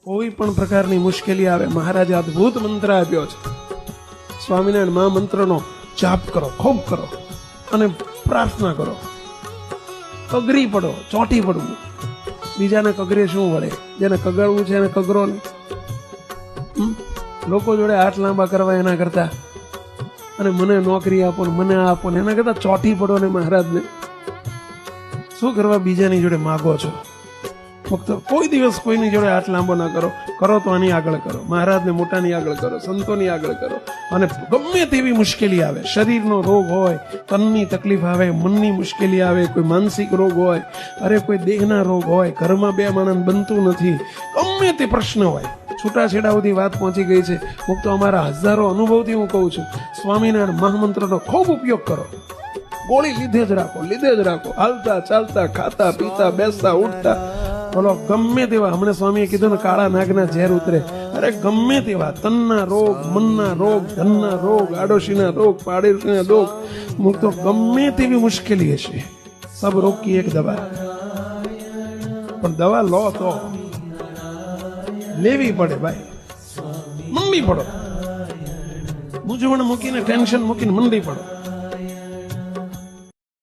કોઈ પણ પ્રકારની મુશ્કેલી આવે, મહારાજે અદ્ભુત મંત્ર આપ્યો છે. સ્વામિનારાયણ મહામંત્રનો જાપ કરો, ખૂબ કરો અને પ્રાર્થના કરો. કગરી પડો, ચોંટી પડવું. બીજાને કગરે શું વળે? જેને કગરવું છે એને કગરો ને. લોકો જોડે હાથ લાંબા કરવા એના કરતા, અને મને નોકરી આપો ને મને આપો ને એના કરતા ચોંટી પડો ને મહારાજને. શું કરવા બીજાની જોડે માગો છો? ફક્ત કોઈ દિવસ કોઈની જોડે હાથ લાંબો ના કરો. કરો તો આની આગળ કરો, મહારાજને મોટાની આગળ કરો, સંતોની આગળ કરો. અને ગમે તેવી મુશ્કેલી આવે, શરીરનો રોગ હોય, તનની તકલીફ આવે, મનની મુશ્કેલી આવે, કોઈ માનસિક રોગ હોય, અરે કોઈ દેહના રોગ હોય, ઘરમાં બે માણસ બનતું નથી, ગમે તે પ્રશ્ન હોય, છૂટાછેડા સુધી વાત પહોંચી ગઈ છે. હું તો અમારા હજારો અનુભવથી હું કહું છું, સ્વામિનારાયણ મહામંત્રનો ખૂબ ઉપયોગ કરો. ગોળી લીધે જ રાખો, લીધે જ રાખો. હાલતા ચાલતા, ખાતા પીતા, બેસતા ઉઠતા, બોલો ગમે તેવા, હમણાં સ્વામીએ કીધું ને કાળા નાગના ઝેર ઉતરે. અરે ગમે તેવા તનના રોગ, મનના રોગ, ધનના રોગ, આડોશીના રોગ, પાડોશીના રોગ, તો ગમે તેવી મુશ્કેલી હશે, સબ રોગ કી એક દવા. પણ દવા લો તો લેવી પડે ભાઈ, મંડી પડો. મૂંઝવણ મૂકીને, ટેન્શન મૂકીને મંડી પડો.